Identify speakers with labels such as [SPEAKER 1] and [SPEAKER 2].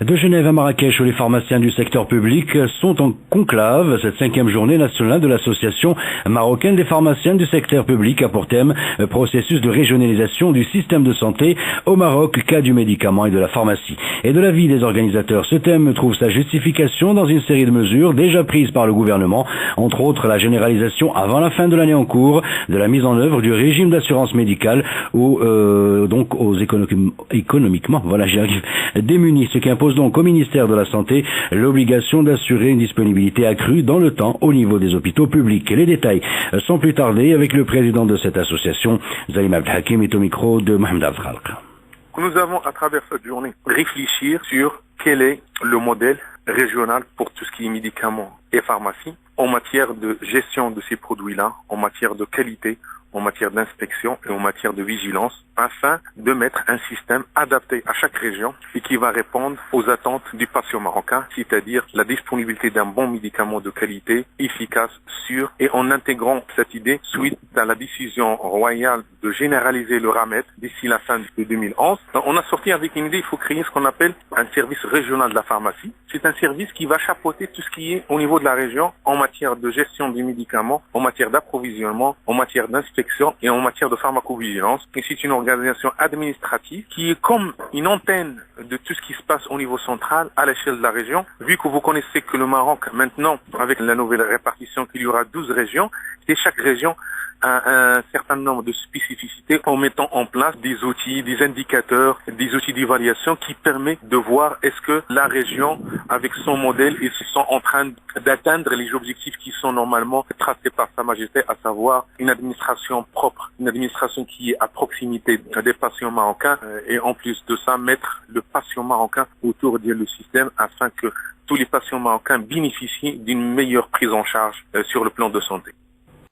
[SPEAKER 1] De Genève à Marrakech, où les pharmaciens du secteur public sont en conclave, cette 5e journée nationale de l'association marocaine des pharmaciens du secteur public a pour thème processus de régionalisation du système de santé au Maroc, cas du médicament et de la pharmacie. Et de l'avis des organisateurs, ce thème trouve sa justification dans une série de mesures déjà prises par le gouvernement, entre autres la généralisation avant la fin de l'année en cours de la mise en œuvre du régime d'assurance médicale donc aux économiquement, démunis, ce qui impose donc au ministère de la Santé l'obligation d'assurer une disponibilité accrue dans le temps au niveau des hôpitaux publics. Et les détails sans plus tarder avec le président de cette association, Zalim Abdelhakim, est au micro de Mohamed Afkhalq.
[SPEAKER 2] Nous avons à travers cette journée réfléchir sur quel est le modèle régional pour tout ce qui est médicaments et pharmacie en matière de gestion de ces produits-là, en matière de qualité, en matière d'inspection et en matière de vigilance, afin de mettre un système adapté à chaque région et qui va répondre aux attentes du patient marocain, c'est-à-dire la disponibilité d'un bon médicament de qualité, efficace, sûr, et en intégrant cette idée suite à la décision royale de généraliser le RAMET d'ici la fin de 2011. On a sorti avec une idée, il faut créer ce qu'on appelle un service régional de la pharmacie. C'est un service qui va chapeauter tout ce qui est au niveau de la région en matière de gestion des médicaments, en matière d'approvisionnement, en matière d'inspection et en matière de pharmacovigilance. Et c'est une organisation administrative qui est comme une antenne de tout ce qui se passe au niveau central à l'échelle de la région. Vu que vous connaissez que le Maroc, maintenant, avec la nouvelle répartition, qu'il y aura 12 régions, et chaque région un certain nombre de spécificités en mettant en place des outils, des indicateurs, des outils d'évaluation qui permettent de voir est-ce que la région, avec son modèle, ils sont en train d'atteindre les objectifs qui sont normalement tracés par Sa Majesté, à savoir une administration propre, une administration qui est à proximité des patients marocains et en plus de ça, mettre le patient marocain autour du système afin que tous les patients marocains bénéficient d'une meilleure prise en charge sur le plan de santé.